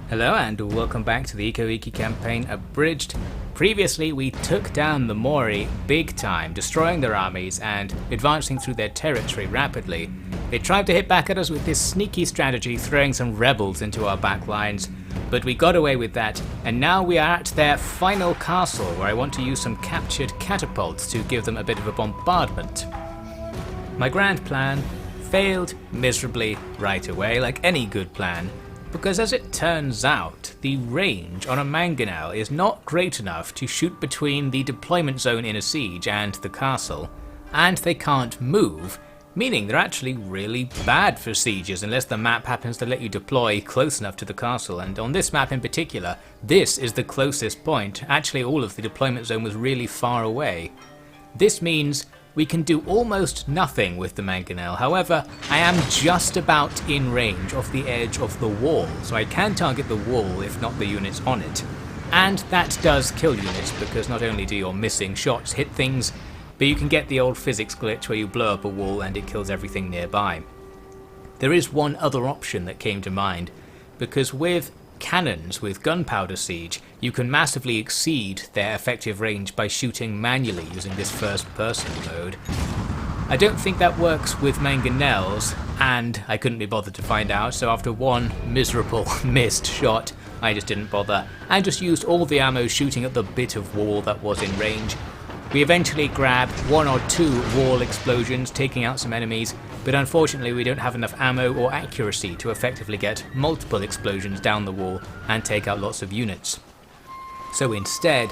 Hello and welcome back to the Ikki campaign Abridged. Previously we took down the Mori big time, destroying their armies and advancing through their territory rapidly. They tried to hit back at us with this sneaky strategy, throwing some rebels into our back lines, but we got away with that, and now we are at their final castle where I want to use some captured catapults to give them a bit of a bombardment. My grand plan failed miserably right away, like any good plan, because as it turns out, the range on a mangonel is not great enough to shoot between the deployment zone in a siege and the castle, and they can't move, meaning they're actually really bad for sieges unless the map happens to let you deploy close enough to the castle, and on this map in particular, this is the closest point. Actually, all of the deployment zone was really far away. This means we can do almost nothing with the mangonel. However, I am just about in range of the edge of the wall, so I can target the wall if not the units on it. And that does kill units, because not only do your missing shots hit things, but you can get the old physics glitch where you blow up a wall and it kills everything nearby. There is one other option that came to mind, because with cannons with gunpowder siege, you can massively exceed their effective range by shooting manually using this first person mode. I don't think that works with mangonels, and I couldn't be bothered to find out, so after one miserable missed shot, I just didn't bother and just used all the ammo shooting at the bit of wall that was in range. We eventually grabbed one or two wall explosions, taking out some enemies, but unfortunately we don't have enough ammo or accuracy to effectively get multiple explosions down the wall and take out lots of units. So instead,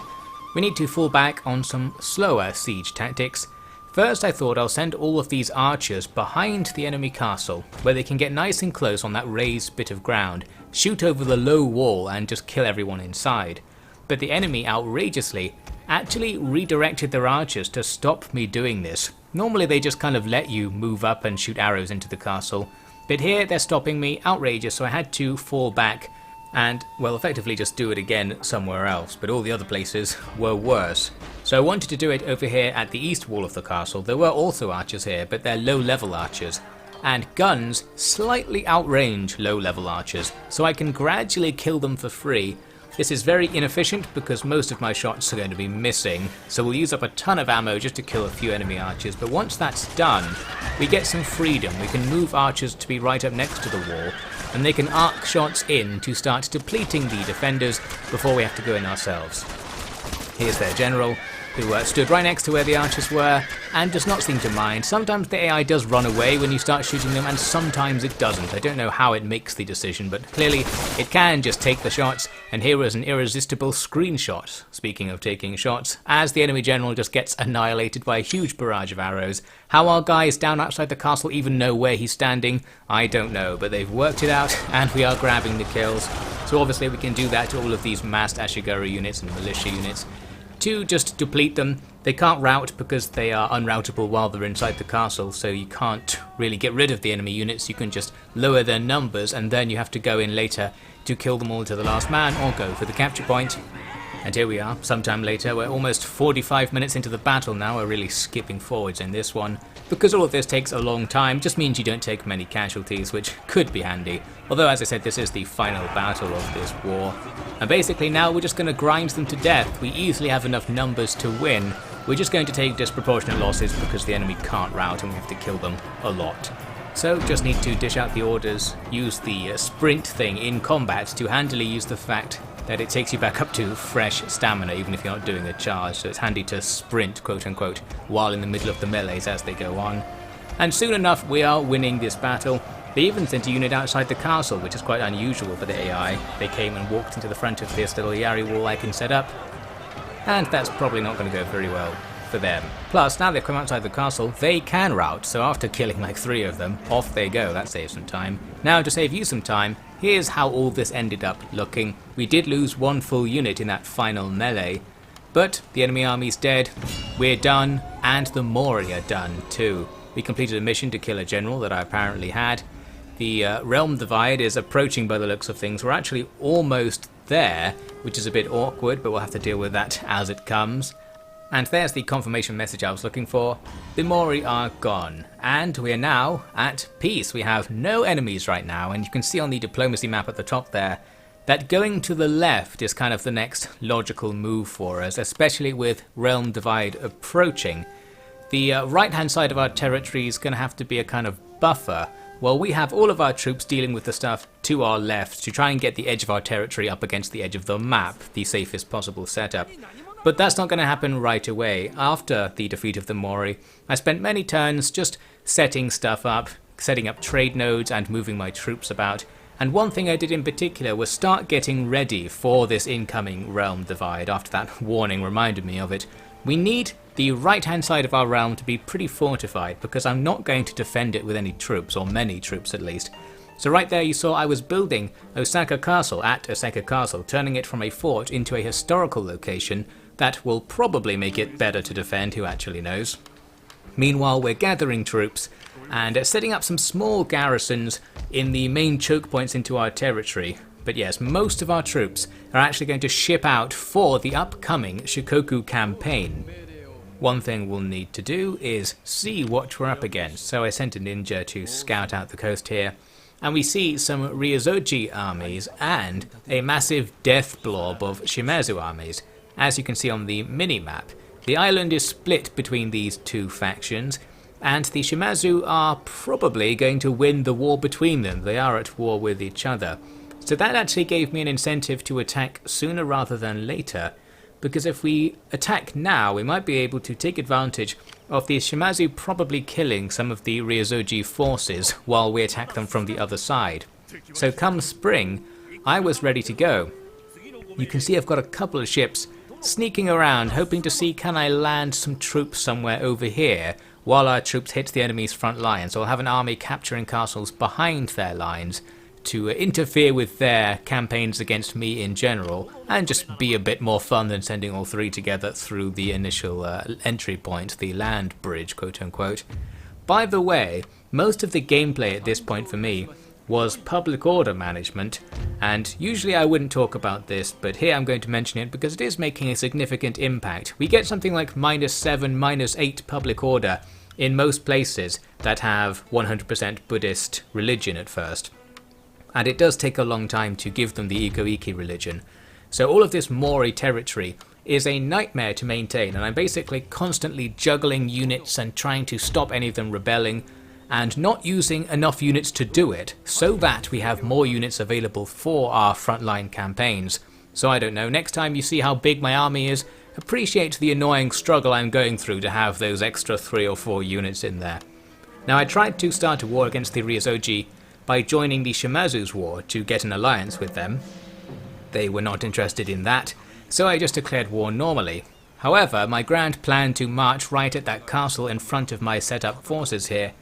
we need to fall back on some slower siege tactics. First I thought I'll send all of these archers behind the enemy castle, where they can get nice and close on that raised bit of ground, shoot over the low wall and just kill everyone inside. But the enemy outrageously actually redirected their archers to stop me doing this. Normally they just kind of let you move up and shoot arrows into the castle, but here they're stopping me, outrageous, so I had to fall back and, well, effectively just do it again somewhere else, but all the other places were worse. So I wanted to do it over here at the east wall of the castle. There were also archers here, but they're low level archers, and guns slightly outrange low level archers, so I can gradually kill them for free. This is very inefficient because most of my shots are going to be missing, so we'll use up a ton of ammo just to kill a few enemy archers, but once that's done, we get some freedom. We can move archers to be right up next to the wall, and they can arc shots in to start depleting the defenders before we have to go in ourselves. Here's their general, who stood right next to where the archers were, and does not seem to mind. Sometimes the AI does run away when you start shooting them, and sometimes it doesn't. I don't know how it makes the decision, but clearly it can just take the shots, and here is an irresistible screenshot, speaking of taking shots, as the enemy general just gets annihilated by a huge barrage of arrows. How our guys down outside the castle even know where he's standing, I don't know, but they've worked it out, and we are grabbing the kills. So obviously we can do that to all of these massed Ashigari units and militia units, to just deplete them. They can't rout because they are unroutable while they're inside the castle, so you can't really get rid of the enemy units. You can just lower their numbers, and then you have to go in later to kill them all to the last man or go for the capture point. And here we are, sometime later. We're almost 45 minutes into the battle now. We're really skipping forwards in this one. Because all of this takes a long time, just means you don't take many casualties, which could be handy. Although, as I said, this is the final battle of this war. And basically now we're just going to grind them to death. We easily have enough numbers to win. We're just going to take disproportionate losses because the enemy can't rout and we have to kill them a lot. So just need to dish out the orders, use the sprint thing in combat to handily use the fact that it takes you back up to fresh stamina even if you're not doing a charge, so it's handy to sprint, quote unquote, while in the middle of the melees as they go on. And soon enough we are winning this battle. They even sent a unit outside the castle, which is quite unusual for the AI. They came and walked into the front of this little Yari wall I can set up, and that's probably not going to go very well for them. Plus, now they've come outside the castle, they can rout, so after killing like 3 of them, off they go. That saves some time. Now, to save you some time, here's how all this ended up looking. We did lose 1 full unit in that final melee, but the enemy army's dead, we're done, and the Mori are done too. We completed a mission to kill a general that I apparently had. The realm divide is approaching by the looks of things. We're actually almost there, which is a bit awkward, but we'll have to deal with that as it comes. And there's the confirmation message I was looking for. The Mori are gone, and we are now at peace. We have no enemies right now, and you can see on the diplomacy map at the top there that going to the left is kind of the next logical move for us, especially with Realm Divide approaching. The right-hand side of our territory is going to have to be a kind of buffer, while we have all of our troops dealing with the stuff to our left to try and get the edge of our territory up against the edge of the map, the safest possible setup. But that's not going to happen right away. After the defeat of the Mori, I spent many turns just setting stuff up, setting up trade nodes and moving my troops about. And one thing I did in particular was start getting ready for this incoming realm divide after that warning reminded me of it. We need the right hand side of our realm to be pretty fortified because I'm not going to defend it with any troops, or many troops at least. So right there you saw I was building Osaka Castle at Osaka Castle, turning it from a fort into a historical location that will probably make it better to defend, who actually knows. Meanwhile we're gathering troops and setting up some small garrisons in the main choke points into our territory. But yes, most of our troops are actually going to ship out for the upcoming Shikoku campaign. One thing we'll need to do is see what we're up against. So I sent a ninja to scout out the coast here, and we see some Ryozoji armies and a massive death blob of Shimazu armies. As you can see on the mini-map, the island is split between these two factions, and the Shimazu are probably going to win the war between them. They are at war with each other. So that actually gave me an incentive to attack sooner rather than later, because if we attack now, we might be able to take advantage of the Shimazu probably killing some of the Ryozoji forces while we attack them from the other side. So come spring, I was ready to go. You can see I've got a couple of ships sneaking around, hoping to see can I land some troops somewhere over here while our troops hit the enemy's front line. So I'll have an army capturing castles behind their lines to interfere with their campaigns against me in general, and just be a bit more fun than sending all three together through the initial entry point, the land bridge, quote unquote. By the way, most of the gameplay at this point for me was public order management, and usually I wouldn't talk about this, but here I'm going to mention it because it is making a significant impact. We get something like -7, -8 public order in most places that have 100% Buddhist religion at first. And it does take a long time to give them the Ikko religion. So all of this Mori territory is a nightmare to maintain, and I'm basically constantly juggling units and trying to stop any of them rebelling, and not using enough units to do it, so that we have more units available for our frontline campaigns. So I don't know, next time you see how big my army is, appreciate the annoying struggle I'm going through to have those extra 3 or 4 units in there. Now I tried to start a war against the Ryozoji by joining the Shimazu's war to get an alliance with them. They were not interested in that, so I just declared war normally. However, my grand plan to march right at that castle in front of my set up forces here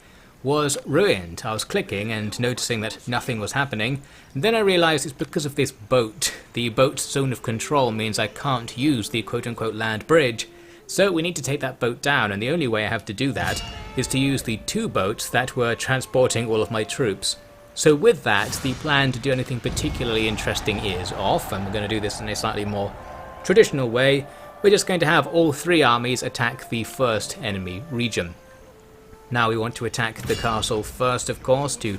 was ruined. I was clicking and noticing that nothing was happening, and then I realised it's because of this boat. The boat's zone of control means I can't use the quote-unquote land bridge, so we need to take that boat down, and the only way I have to do that is to use the 2 boats that were transporting all of my troops. So with that, the plan to do anything particularly interesting is off, and we're going to do this in a slightly more traditional way. We're just going to have all 3 armies attack the first enemy region. Now we want to attack the castle first, of course, to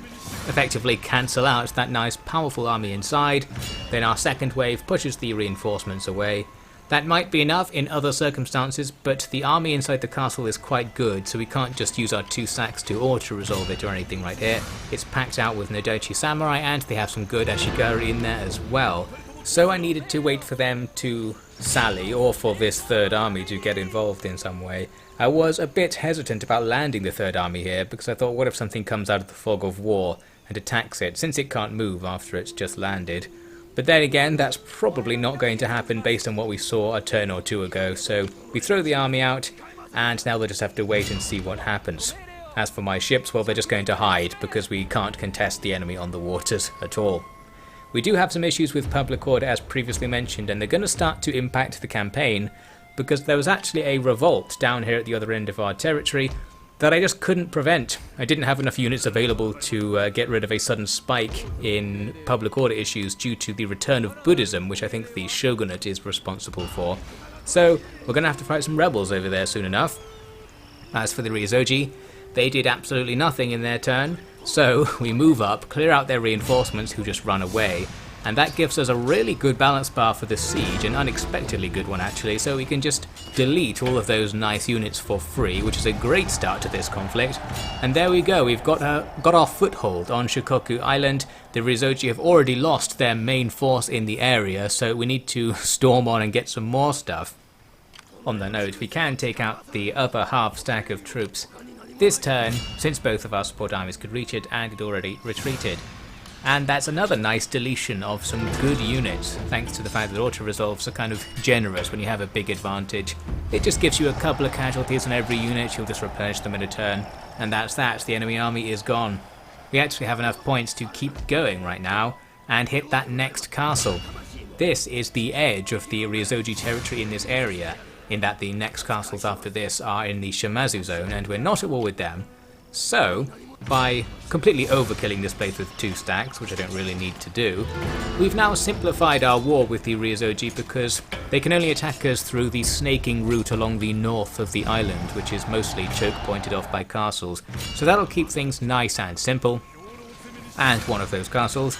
effectively cancel out that nice powerful army inside. Then our second wave pushes the reinforcements away. That might be enough in other circumstances, but the army inside the castle is quite good, so we can't just use our 2 sacks to auto-resolve it or anything right here. It's packed out with Nodochi Samurai, and they have some good Ashigari in there as well. So I needed to wait for them to sally, or for this 3rd army to get involved in some way. I was a bit hesitant about landing the 3rd army here, because I thought, what if something comes out of the fog of war and attacks it, since it can't move after it's just landed. But then again, that's probably not going to happen based on what we saw a turn or 2 ago, so we throw the army out, and now they'll just have to wait and see what happens. As for my ships, well, they're just going to hide, because we can't contest the enemy on the waters at all. We do have some issues with public order as previously mentioned, and they're going to start to impact the campaign, because there was actually a revolt down here at the other end of our territory that I just couldn't prevent. I didn't have enough units available to get rid of a sudden spike in public order issues due to the return of Buddhism, which I think the Shogunate is responsible for. So we're going to have to fight some rebels over there soon enough. As for the Ryozoji, they did absolutely nothing in their turn, so we move up, clear out their reinforcements who just run away, and that gives us a really good balance bar for the siege, an unexpectedly good one actually, so we can just delete all of those nice units for free, which is a great start to this conflict. And there we go, we've got our foothold on Shikoku Island. The Ryuzoji have already lost their main force in the area, so we need to storm on and get some more stuff. On the note, we can take out the upper half stack of troops this turn, since both of our support armies could reach it and it already retreated. And that's another nice deletion of some good units, thanks to the fact that auto-resolves are kind of generous when you have a big advantage. It just gives you a couple of casualties on every unit, you'll just replenish them in a turn, and that's that, the enemy army is gone. We actually have enough points to keep going right now, and hit that next castle. This is the edge of the Ryuzoji territory in this area, in that the next castles after this are in the Shimazu zone, and we're not at war with them. So, by completely overkilling this place with 2 stacks, which I don't really need to do, we've now simplified our war with the Ryuzoji because they can only attack us through the snaking route along the north of the island, which is mostly choke pointed off by castles, so that'll keep things nice and simple. And one of those castles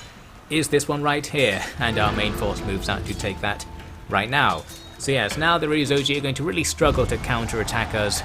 is this one right here, and our main force moves out to take that right now. So yes, now the Ryuzoji are going to really struggle to counter-attack us,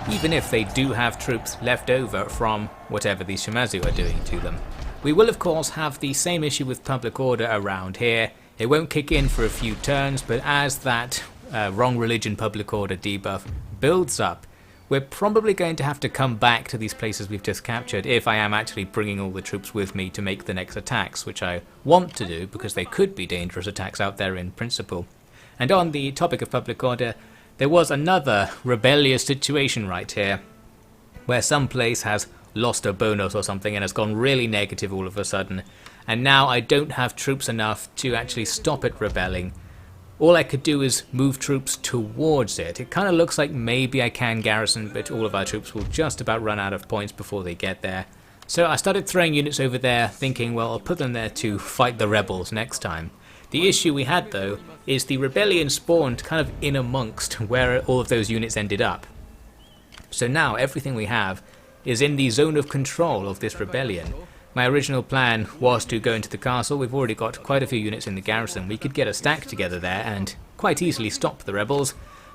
even if they do have troops left over from whatever the Shimazu are doing to them. We will of course have the same issue with public order around here. It won't kick in for a few turns, but as that wrong religion public order debuff builds up, we're probably going to have to come back to these places we've just captured if I am actually bringing all the troops with me to make the next attacks, which I want to do because they could be dangerous attacks out there in principle. And on the topic of public order, there was another rebellious situation right here, where some place has lost a bonus or something and has gone really negative all of a sudden, and now I don't have troops enough to actually stop it rebelling. All I could do is move troops towards it. It kind of looks like maybe I can garrison, but all of our troops will just about run out of points before they get there. So I started throwing units over there, thinking, well, I'll put them there to fight the rebels next time. The issue we had though is the rebellion spawned kind of in amongst where all of those units ended up. So now everything we have is in the zone of control of this rebellion. My original plan was to go into the castle. We've already got quite a few units in the garrison. We could get a stack together there and quite easily stop the rebels,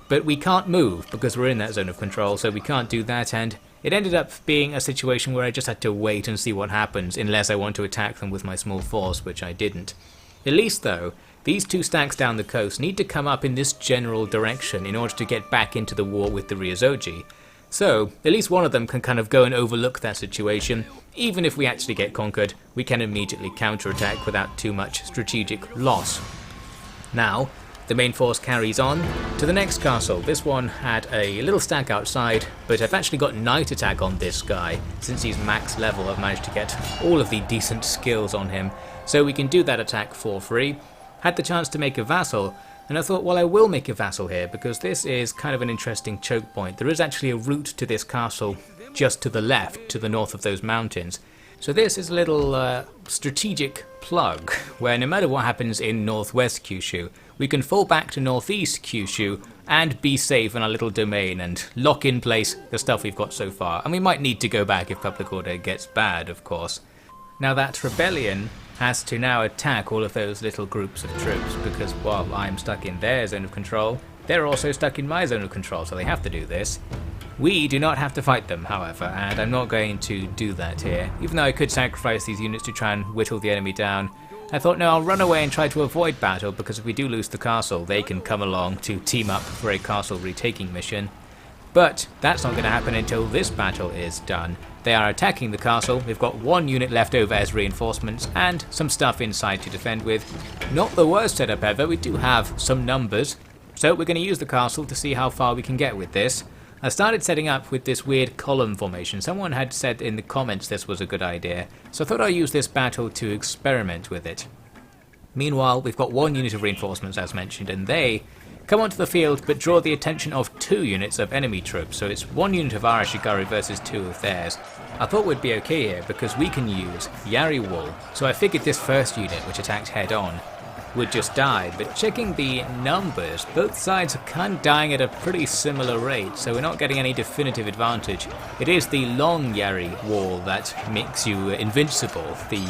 but we can't move because we're in that zone of control, so we can't do that, and it ended up being a situation where I just had to wait and see what happens unless I want to attack them with my small force, which I didn't. At least though, these 2 stacks down the coast need to come up in this general direction in order to get back into the war with the Ryuzoji. So, at least one of them can kind of go and overlook that situation. Even if we actually get conquered, we can immediately counterattack without too much strategic loss. Now, the main force carries on to the next castle. This one had a little stack outside, but I've actually got night attack on this guy. Since he's max level, I've managed to get all of the decent skills on him, so we can do that attack for free. Had the chance to make a vassal, and I thought, well, I will make a vassal here because this is kind of an interesting choke point. There is actually a route to this castle just to the left, to the north of those mountains. So this is a little strategic plug, where no matter what happens in northwest Kyushu, we can fall back to northeast Kyushu and be safe in our little domain and lock in place the stuff we've got so far. And we might need to go back if public order gets bad, of course. Now that rebellion has to now attack all of those little groups of troops because while I'm stuck in their zone of control, they're also stuck in my zone of control, so they have to do this. We do not have to fight them, however, and I'm not going to do that here. Even though I could sacrifice these units to try and whittle the enemy down, I thought, no, I'll run away and try to avoid battle, because if we do lose the castle, they can come along to team up for a castle retaking mission. But that's not going to happen until this battle is done. They are attacking the castle. We've got 1 unit left over as reinforcements and some stuff inside to defend with. Not the worst setup ever. We do have some numbers, so we're going to use the castle to see how far we can get with this. I started setting up with this weird column formation. Someone had said in the comments this was a good idea, so I thought I'd use this battle to experiment with it. Meanwhile, we've got 1 unit of reinforcements as mentioned, and they come onto the field but draw the attention of 2 units of enemy troops, so it's 1 unit of our Archery versus 2 of theirs. I thought we'd be okay here because we can use Yari Wool, so I figured this first unit, which attacked head on, would just die, but checking the numbers, both sides are kind of dying at a pretty similar rate, so we're not getting any definitive advantage. It is the long Yari wall that makes you invincible. The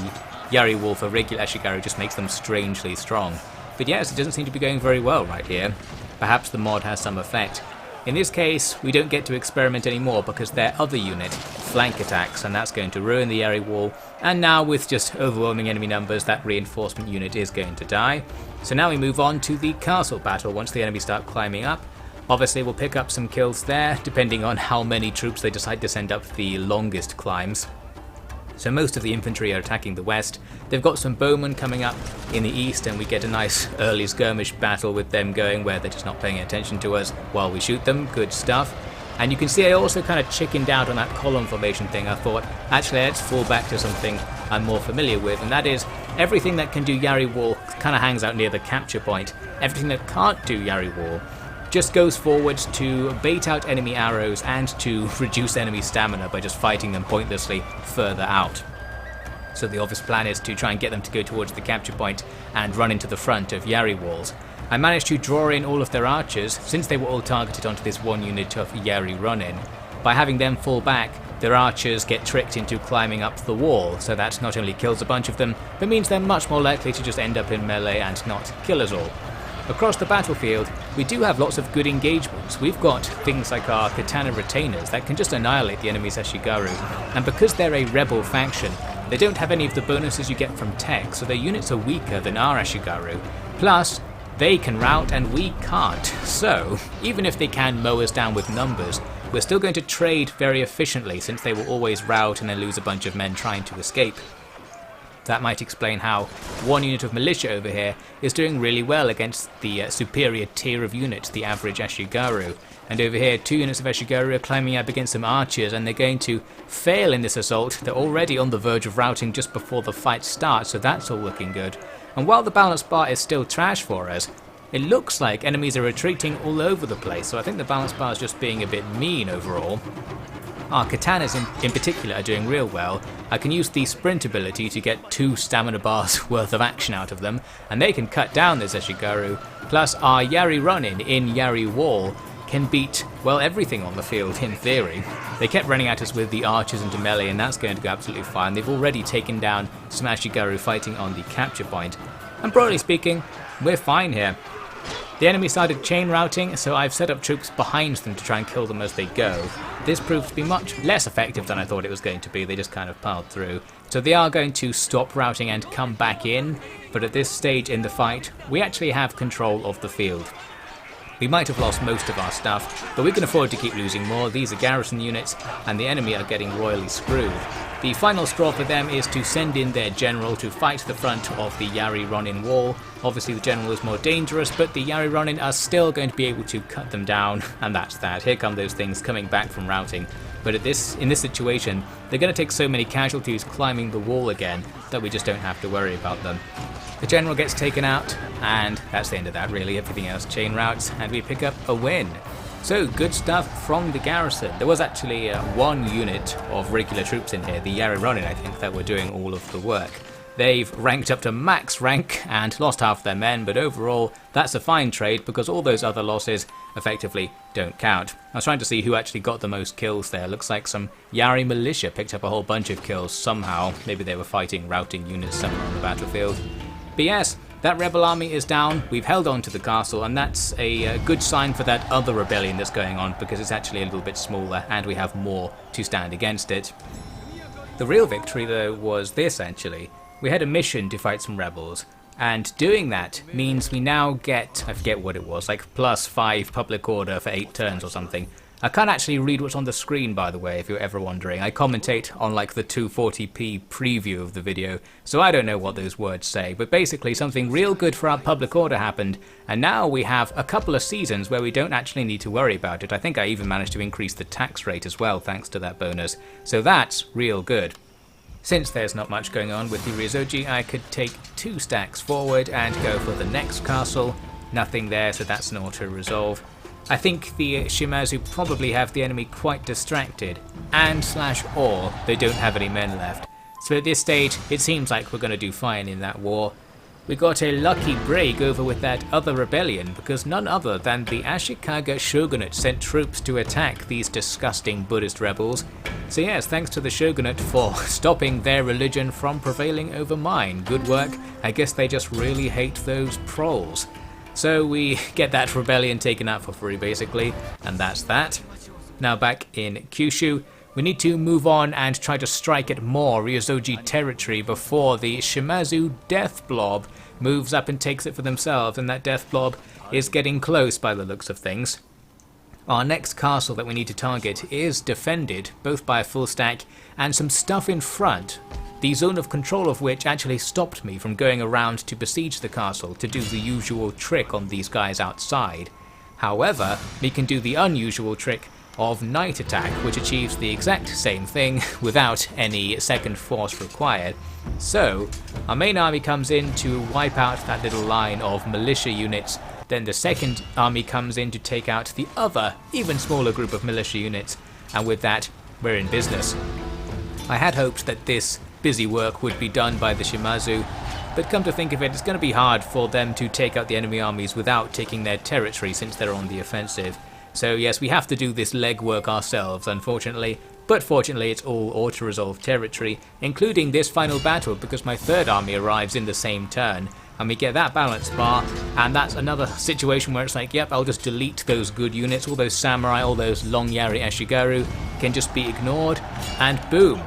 Yari Wall for regular Ashigaru just makes them strangely strong. But yes, it doesn't seem to be going very well right here. Perhaps the mod has some effect. In this case, we don't get to experiment anymore because their other unit flank attacks, and that's going to ruin the Yari Wall. And now with just overwhelming enemy numbers, that reinforcement unit is going to die. So now we move on to the castle battle once the enemies start climbing up. Obviously we'll pick up some kills there, depending on how many troops they decide to send up the longest climbs. So most of the infantry are attacking the west. They've got some bowmen coming up in the east, and we get a nice early skirmish battle with them going where they're just not paying attention to us while we shoot them. Good stuff. And you can see I also kind of chickened out on that column formation thing. I thought, actually let's fall back to something I'm more familiar with, and that is everything that can do Yari Wall kind of hangs out near the capture point. Everything that can't do Yari Wall just goes forwards to bait out enemy arrows and to reduce enemy stamina by just fighting them pointlessly further out. So the obvious plan is to try and get them to go towards the capture point and run into the front of Yari Walls. I managed to draw in all of their archers, since they were all targeted onto this one unit of Yari run-in. By having them fall back, their archers get tricked into climbing up the wall, so that not only kills a bunch of them, but means they're much more likely to just end up in melee and not kill us all. Across the battlefield, we do have lots of good engagements. We've got things like our katana retainers that can just annihilate the enemy's Ashigaru, and because they're a rebel faction, they don't have any of the bonuses you get from tech, so their units are weaker than our Ashigaru. Plus, they can rout and we can't, so even if they can mow us down with numbers, we're still going to trade very efficiently since they will always rout and then lose a bunch of men trying to escape. That might explain how one unit of militia over here is doing really well against the superior tier of units, the average Ashigaru. And over here, 2 units of Ashigaru are climbing up against some archers, and they're going to fail in this assault. They're already on the verge of routing just before the fight starts, so that's all looking good. And while the balance bar is still trash for us, it looks like enemies are retreating all over the place, so I think the balance bar is just being a bit mean overall. Our katanas in particular are doing real well. I can use the sprint ability to get 2 stamina bars worth of action out of them, and they can cut down this Ashigaru. Plus our Yari run-in Yari Wall can beat, well, everything on the field in theory. They kept running at us with the archers into melee, and that's going to go absolutely fine. They've already taken down some Ashigaru fighting on the capture point. And broadly speaking, we're fine here. The enemy started chain routing, so I've set up troops behind them to try and kill them as they go. This proved to be much less effective than I thought it was going to be. They just kind of piled through. So they are going to stop routing and come back in, but at this stage in the fight, we actually have control of the field. We might have lost most of our stuff, but we can afford to keep losing more. These are garrison units, and the enemy are getting royally screwed. The final straw for them is to send in their general to fight the front of the Yari run-in wall. Obviously the general is more dangerous, but the Yari run-in are still going to be able to cut them down, and that's that. Here come those things coming back from routing. But in this situation, they're going to take so many casualties climbing the wall again that we just don't have to worry about them. The general gets taken out, and that's the end of that really. Everything else chain routes, and we pick up a win. So, good stuff from the garrison. There was actually 1 unit of regular troops in here, the Yari run-in I think, that were doing all of the work. They've ranked up to max rank and lost half their men, but overall that's a fine trade because all those other losses effectively don't count. I was trying to see who actually got the most kills there. Looks like some Yari militia picked up a whole bunch of kills somehow. Maybe they were fighting routing units somewhere on the battlefield. But yes, that rebel army is down. We've held on to the castle, and that's a good sign for that other rebellion that's going on because it's actually a little bit smaller and we have more to stand against it. The real victory though was this actually. We had a mission to fight some rebels, and doing that means we now get, I forget what it was, like +5 public order for 8 turns or something. I can't actually read what's on the screen, by the way, if you're ever wondering. I commentate on like the 240p preview of the video, so I don't know what those words say, but basically something real good for our public order happened, and now we have a couple of seasons where we don't actually need to worry about it. I think I even managed to increase the tax rate as well thanks to that bonus, so that's real good. Since there's not much going on with the Ryuzoji, I could take 2 stacks forward and go for the next castle. Nothing there, so that's an auto-resolve. I think the Shimazu probably have the enemy quite distracted, and/or they don't have any men left. So at this stage, it seems like we're going to do fine in that war. We got a lucky break over with that other rebellion because none other than the Ashikaga Shogunate sent troops to attack these disgusting Buddhist rebels. So yes, thanks to the shogunate for stopping their religion from prevailing over mine. Good work. I guess they just really hate those proles. So we get that rebellion taken out for free basically, and that's that. Now back in Kyushu, we need to move on and try to strike at more Ryozoji territory before the Shimazu death blob moves up and takes it for themselves, and that death blob is getting close by the looks of things. Our next castle that we need to target is defended both by a full stack and some stuff in front, the zone of control of which actually stopped me from going around to besiege the castle to do the usual trick on these guys outside. However, we can do the unusual trick of night attack, which achieves the exact same thing without any second force required. So, our main army comes in to wipe out that little line of militia units, then the second army comes in to take out the other, even smaller group of militia units, and with that, we're in business. I had hoped that this busy work would be done by the Shimazu, but come to think of it, it's going to be hard for them to take out the enemy armies without taking their territory since they're on the offensive. So yes, we have to do this legwork ourselves, unfortunately, but fortunately it's all auto-resolve territory, including this final battle, because my third army arrives in the same turn, and we get that balance bar, and that's another situation where it's like, yep, I'll just delete those good units, all those samurai, all those long Yari Ashigaru can just be ignored, and boom.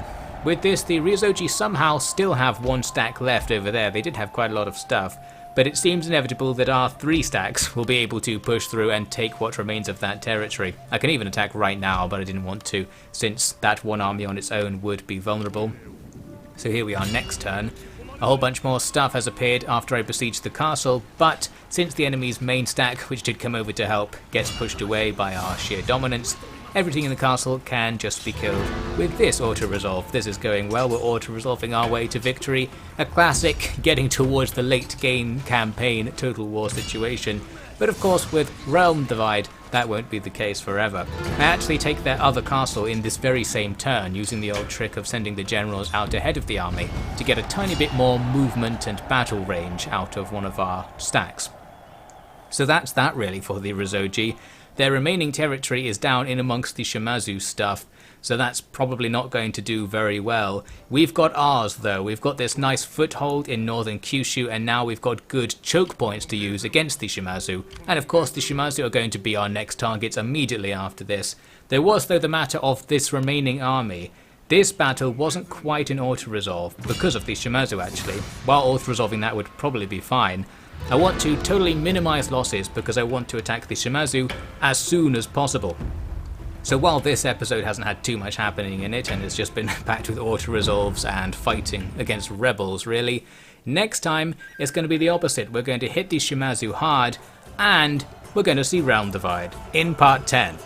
With this, the Ryozoji somehow still have one stack left over there. They did have quite a lot of stuff, but it seems inevitable that our 3 stacks will be able to push through and take what remains of that territory. I can even attack right now, but I didn't want to, since that one army on its own would be vulnerable. So here we are next turn. A whole bunch more stuff has appeared after I besieged the castle, but since the enemy's main stack, which did come over to help, gets pushed away by our sheer dominance, everything in the castle can just be killed with this auto-resolve. This is going well, we're auto-resolving our way to victory. A classic getting towards the late game campaign Total War situation. But of course with Realm Divide, that won't be the case forever. I actually take their other castle in this very same turn, using the old trick of sending the generals out ahead of the army to get a tiny bit more movement and battle range out of one of our stacks. So that's that really for the Ryozoji. Their remaining territory is down in amongst the Shimazu stuff, so that's probably not going to do very well. We've got ours though, we've got this nice foothold in northern Kyushu, and now we've got good choke points to use against the Shimazu. And of course the Shimazu are going to be our next targets immediately after this. There was though the matter of this remaining army. This battle wasn't quite an auto-resolve, because of the Shimazu actually. While auto-resolving that would probably be fine, I want to totally minimize losses because I want to attack the Shimazu as soon as possible. So while this episode hasn't had too much happening in it and it's just been packed with auto-resolves and fighting against rebels really, next time it's going to be the opposite. We're going to hit the Shimazu hard and we're going to see Realm Divide in part 10.